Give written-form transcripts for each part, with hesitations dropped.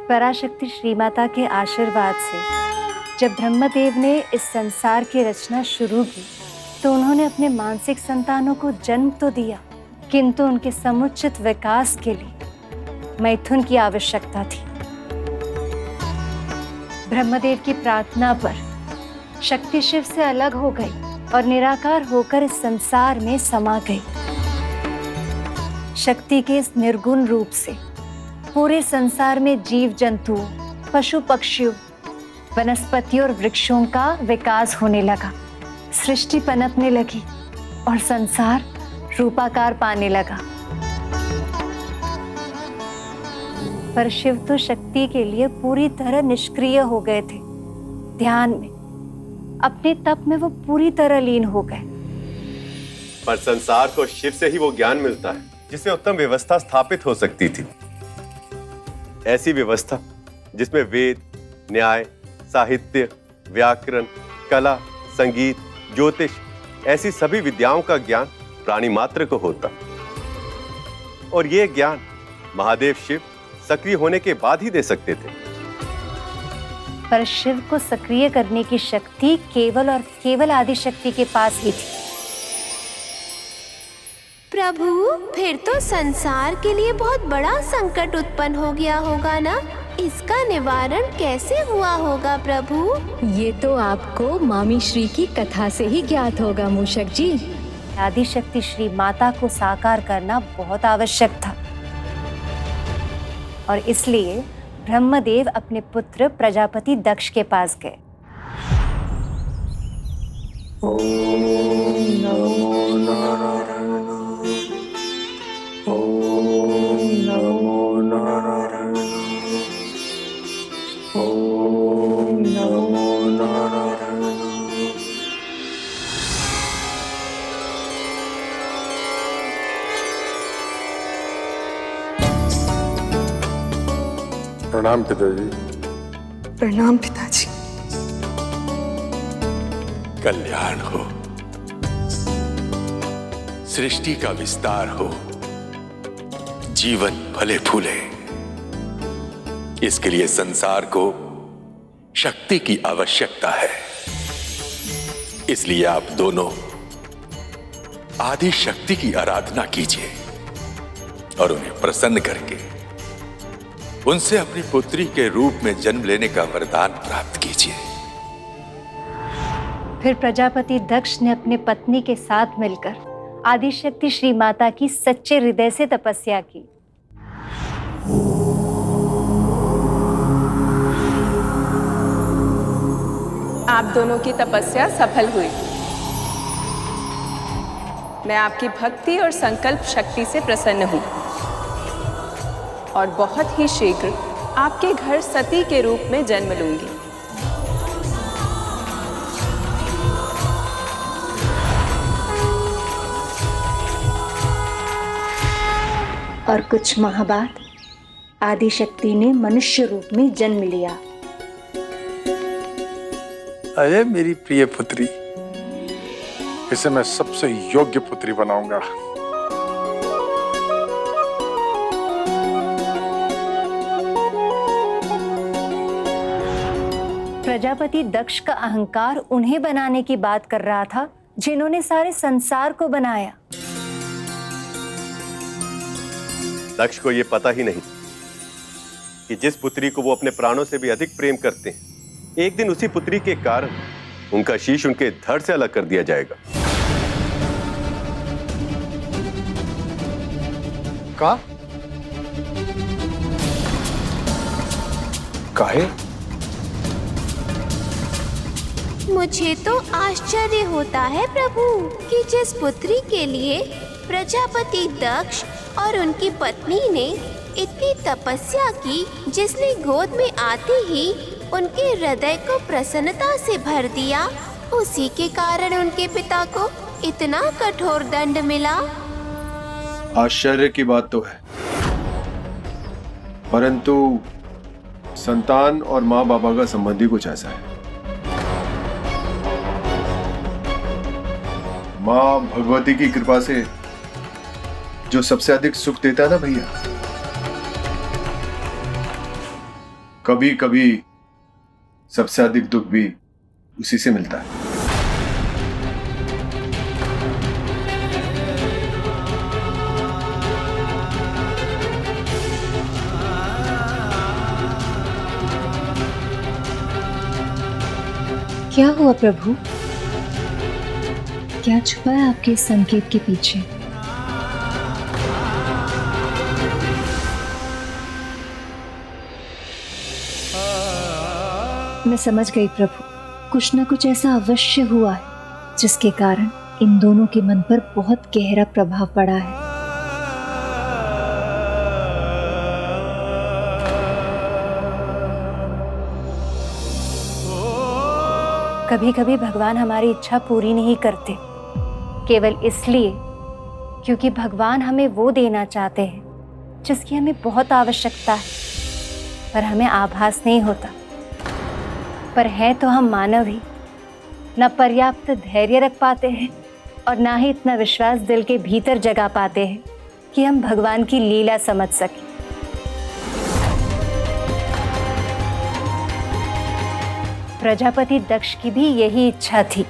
पराशक्ति श्री माता के आशीर्वाद से जब ब्रह्मदेव ने इस संसार की रचना शुरू की तो उन्होंने अपने मानसिक संतानों को जन्म तो दिया, किंतु उनके समुचित विकास के लिए मैथुन की आवश्यकता थी। ब्रह्मदेव की प्रार्थना पर शक्ति शिव से अलग हो गई और निराकार होकर इस संसार में समा गई। शक्ति के इस निर्गुण रूप से पूरे संसार में जीव जंतु, पशु पक्षियों, वनस्पतियों और वृक्षों का विकास होने लगा, सृष्टि पनपने लगी और संसार रूपाकार पाने लगा। पर शिव तो शक्ति के लिए पूरी तरह निष्क्रिय हो गए थे। ध्यान में, अपने तप में वो पूरी तरह लीन हो गए। पर संसार को शिव से ही वो ज्ञान मिलता है जिसमें उत्तम व्यवस्था स्थापित हो सकती थी। ऐसी व्यवस्था जिसमें वेद, न्याय, साहित्य, व्याकरण, कला, संगीत, ज्योतिष ऐसी सभी विद्याओं का ज्ञान प्राणी मात्र को होता। और ये ज्ञान महादेव शिव सक्रिय होने के बाद ही दे सकते थे। पर शिव को सक्रिय करने की शक्ति केवल और केवल आदि शक्ति के पास ही थी। प्रभु, फिर तो संसार के लिए बहुत बड़ा संकट उत्पन्न हो गया होगा ना? इसका निवारण कैसे हुआ होगा प्रभु? ये तो आपको मामी श्री की कथा से ही ज्ञात होगा मूषक जी। आदि शक्ति श्री माता को साकार करना बहुत आवश्यक था और इसलिए ब्रह्मदेव अपने पुत्र प्रजापति दक्ष के पास गए। ओम नमो नारायण, ओम नमो नारायण, ओम नमो नारायण। प्रणाम पिताजी। प्रणाम पिताजी। कल्याण हो, सृष्टि का विस्तार हो, जीवन फले फूले, इसके लिए संसार को शक्ति की आवश्यकता है। इसलिए आप दोनों आदि शक्ति की आराधना कीजिए और उन्हें प्रसन्न करके उनसे अपनी पुत्री के रूप में जन्म लेने का वरदान प्राप्त कीजिए। फिर प्रजापति दक्ष ने अपने पत्नी के साथ मिलकर आदिशक्ति श्री माता की सच्चे हृदय से तपस्या की। आप दोनों की तपस्या सफल हुई। मैं आपकी भक्ति और संकल्प शक्ति से प्रसन्न हूँ और बहुत ही शीघ्र आपके घर सती के रूप में जन्म लूंगी। और कुछ माह बाद आदिशक्ति ने मनुष्य रूप में जन्म लिया। अरे मेरी प्रिय पुत्री, इसे मैं सबसे योग्य पुत्री बनाऊंगा। प्रजापति दक्ष का अहंकार उन्हें बनाने की बात कर रहा था जिन्होंने सारे संसार को बनाया। दक्ष को यह पता ही नहीं कि जिस पुत्री को वो अपने प्राणों से भी अधिक प्रेम करते हैं, एक दिन उसी पुत्री के कारण उनका शीश उनके धड़ से अलग कर दिया जाएगा। का? काहे? मुझे तो आश्चर्य होता है प्रभु कि जिस पुत्री के लिए प्रजापति दक्ष और उनकी पत्नी ने इतनी तपस्या की, जिसने गोद में आते ही उनके हृदय को प्रसन्नता से भर दिया, उसी के कारण उनके पिता को इतना कठोर दंड मिला। आश्चर्य की बात तो है, परंतु संतान और माँ बाबा का संबंध ही कुछ ऐसा है। माँ भगवती की कृपा से जो सबसे अधिक सुख देता है ना भैया, कभी कभी सबसे अधिक दुख भी उसी से मिलता है। क्या हुआ प्रभु? क्या छुपा है आपके इस संकेत के पीछे? मैं समझ गई प्रभु, कुछ न कुछ ऐसा अवश्य हुआ है जिसके कारण इन दोनों के मन पर बहुत गहरा प्रभाव पड़ा है। कभी कभी भगवान हमारी इच्छा पूरी नहीं करते, केवल इसलिए क्योंकि भगवान हमें वो देना चाहते हैं जिसकी हमें बहुत आवश्यकता है, पर हमें आभास नहीं होता। पर है तो हम मानव ही, न पर्याप्त धैर्य रख पाते हैं और ना ही इतना विश्वास दिल के भीतर जगा पाते हैं कि हम भगवान की लीला समझ सकें। प्रजापति दक्ष की भी यही इच्छा थी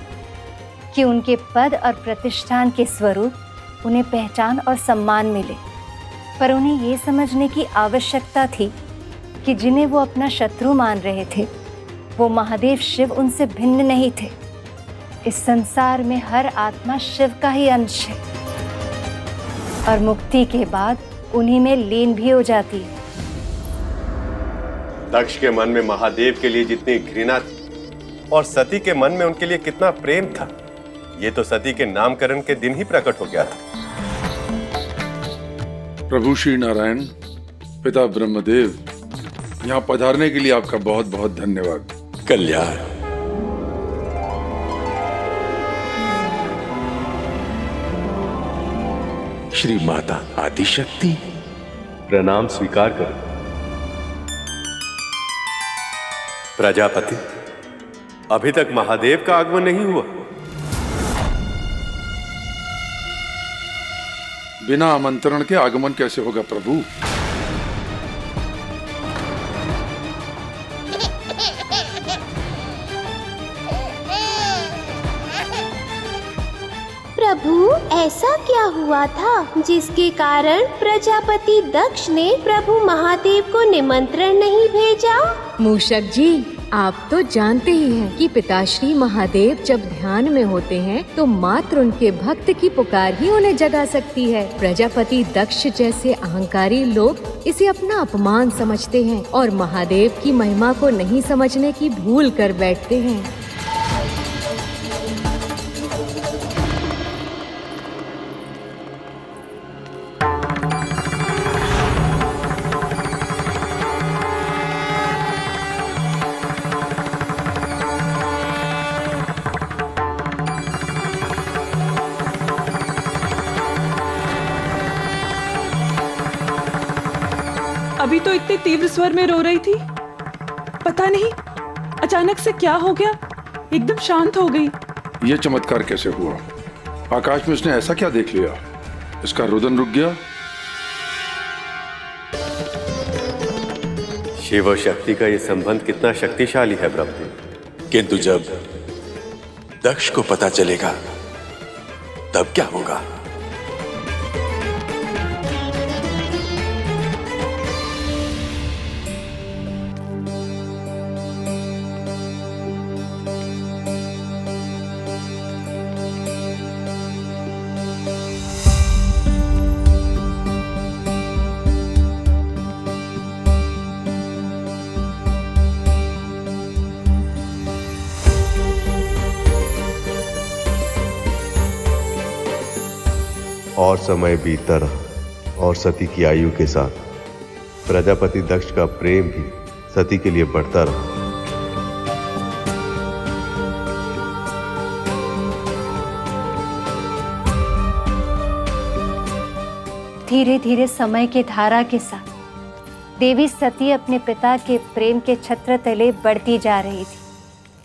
कि उनके पद और प्रतिष्ठान के स्वरूप उन्हें पहचान और सम्मान मिले, पर उन्हें ये समझने की आवश्यकता थी कि जिन्हें वो अपना शत्रु मान रहे थे वो महादेव शिव उनसे भिन्न नहीं थे। इस संसार में हर आत्मा शिव का ही अंश है और मुक्ति के बाद उन्हीं में लीन भी हो जाती है। दक्ष के मन में महादेव के लिए जितनी घृणा थी और सती के मन में उनके लिए कितना प्रेम था, ये तो सती के नामकरण के दिन ही प्रकट हो गया था। प्रभु श्री नारायण, पिता ब्रह्मदेव, यहाँ पधारने के लिए आपका बहुत बहुत धन्यवाद। कल्याण। श्री माता आदिशक्ति, प्रणाम स्वीकार करो। प्रजापति, अभी तक महादेव का आगमन नहीं हुआ। बिना आमंत्रण के आगमन कैसे होगा प्रभु? प्रभु, ऐसा क्या हुआ था जिसके कारण प्रजापति दक्ष ने प्रभु महादेव को निमंत्रण नहीं भेजा? मूषक जी, आप तो जानते ही हैं कि पिताश्री महादेव जब ध्यान में होते हैं तो मात्र उनके भक्त की पुकार ही उन्हें जगा सकती है। प्रजापति दक्ष जैसे अहंकारी लोग इसे अपना अपमान समझते हैं और महादेव की महिमा को नहीं समझने की भूल कर बैठते हैं। अभी तो इतने तीव्र स्वर में रो रही थी, पता नहीं अचानक से क्या हो गया, एकदम शांत हो गई। यह चमत्कार कैसे हुआ? आकाश में उसने ऐसा क्या देख लिया, इसका रुदन रुक गया? शिव और शक्ति का ये संबंध कितना शक्तिशाली है ब्रह्मदेव। किंतु जब दक्ष को पता चलेगा तब क्या होगा? और समय बीतता रहा और सती की आयु के साथ प्रजापति दक्ष का प्रेम भी सती के लिए बढ़ता रहा। धीरे धीरे समय के धारा के साथ देवी सती अपने पिता के प्रेम के छत्र तले बढ़ती जा रही थी,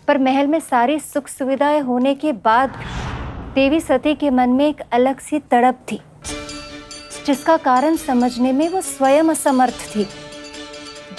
पर महल में सारी सुख सुविधाएं होने के बाद देवी सती के मन में एक अलग सी तड़प थी, जिसका कारण समझने में वो स्वयं असमर्थ थी।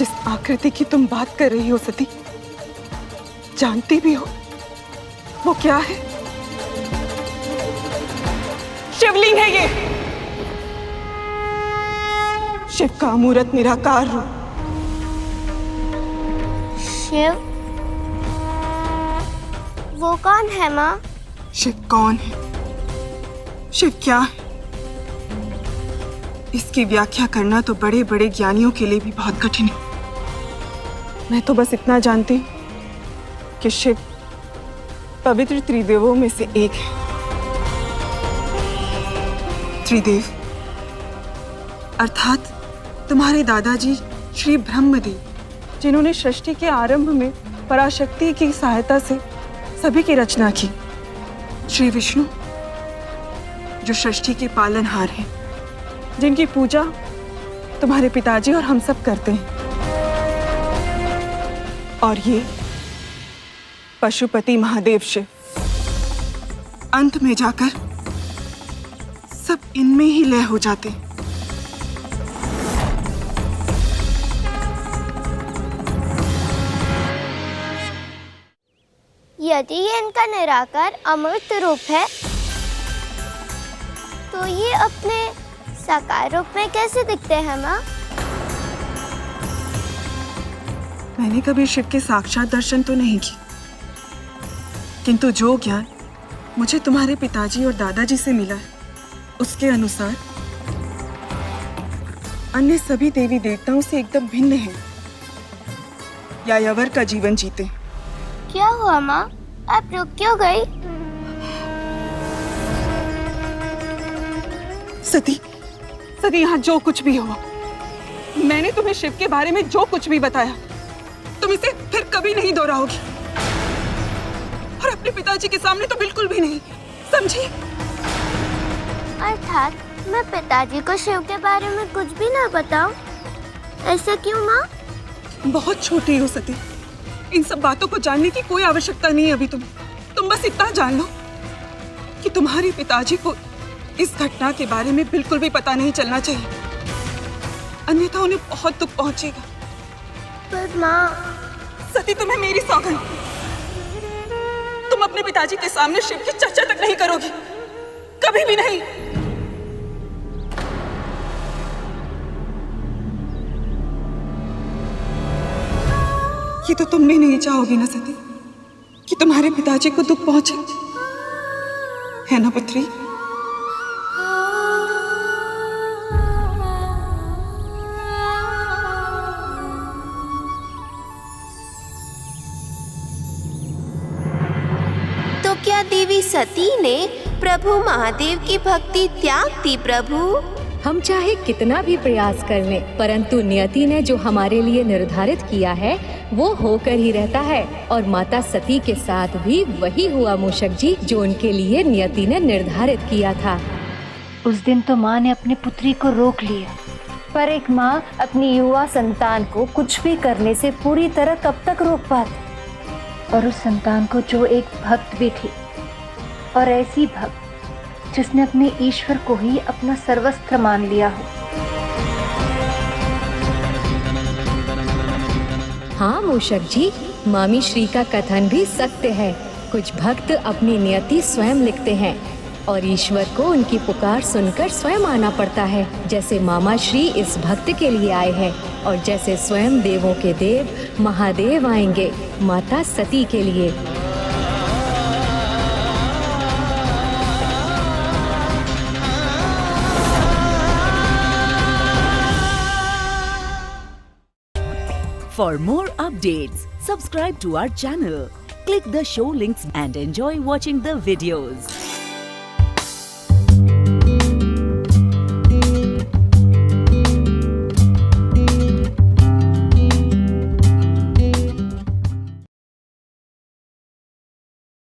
जिस आकृति की तुम बात कर रही हो सती, जानती भी हो वो क्या है? शिवलिंग है ये, शिव का अमूर्त निराकार रूप। शिव? वो कौन है माँ? शिव कौन है, शिव क्या है, इसकी व्याख्या करना तो बड़े बड़े ज्ञानियों के लिए भी बहुत कठिन है। मैं तो बस इतना जानती हूँ कि शिव पवित्र त्रिदेवों में से एक है। त्रिदेव अर्थात तुम्हारे दादाजी श्री ब्रह्मदेव, जिन्होंने सृष्टि के आरंभ में पराशक्ति की सहायता से सभी की रचना की। श्री विष्णु जो सृष्टि के पालनहार हैं, जिनकी पूजा तुम्हारे पिताजी और हम सब करते हैं। और ये पशुपति महादेव शिव, अंत में जाकर सब इनमें ही लय हो जाते हैं। यदि ये इनका निराकार अमृत रूप है, तो ये अपने साकार रूप में कैसे दिखते हैं माँ? मैंने कभी शिव के साक्षात दर्शन तो नहीं किए, किंतु जो ज्ञान मुझे तुम्हारे पिताजी और दादाजी से मिला है, उसके अनुसार अन्य सभी देवी देवताओं से एकदम भिन्न है। यायावर का जीवन जीते। क्या हुआ माँ? आप रुक क्यों गई? सती, सती यहाँ जो कुछ भी हुआ, मैंने तुम्हें शिव के बारे में जो कुछ भी बताया, तुम इसे फिर कभी नहीं दोहराओगी, और अपने पिताजी के सामने तो बिल्कुल भी नहीं, समझी? अर्थात मैं पिताजी को शिव के बारे में कुछ भी ना बताऊं? ऐसा क्यों माँ? बहुत छोटी हो सती, इन सब बातों को जानने की कोई आवश्यकता नहीं है अभी। तुम बस इतना जान लो कि तुम्हारे पिताजी को इस घटना के बारे में बिल्कुल भी पता नहीं चलना चाहिए, अन्यथा उन्हें बहुत दुख पहुंचेगा। पर माँ, सती तुम्हें मेरी सौगंध, तुम अपने पिताजी के सामने शिव की चर्चा तक नहीं करोगी, कभी भी नहीं। ये तो तुम भी नहीं चाहोगी ना सती कि तुम्हारे पिताजी को दुख पहुंचे, है ना पुत्री? तो क्या देवी सती ने प्रभु महादेव की भक्ति त्याग दी प्रभु? हम चाहे कितना भी प्रयास कर लें, परंतु नियति ने जो हमारे लिए निर्धारित किया है वो होकर ही रहता है। और माता सती के साथ भी वही हुआ मूषक जी, जो उनके लिए नियति ने निर्धारित किया था। उस दिन तो माँ ने अपनी पुत्री को रोक लिया, पर एक माँ अपनी युवा संतान को कुछ भी करने से पूरी तरह कब तक रोक पाती? और उस संतान को जो एक भक्त भी थी, और ऐसी भक्त जिसने अपने ईश्वर को ही अपना सर्वस्त्र मान लिया हो। हाँ मूषक जी, मामी श्री का कथन भी सत्य है। कुछ भक्त अपनी नियति स्वयं लिखते हैं और ईश्वर को उनकी पुकार सुनकर स्वयं आना पड़ता है। जैसे मामा श्री इस भक्त के लिए आए हैं, और जैसे स्वयं देवों के देव महादेव आएंगे माता सती के लिए। For more updates, subscribe to our channel, click the show links and enjoy watching the videos.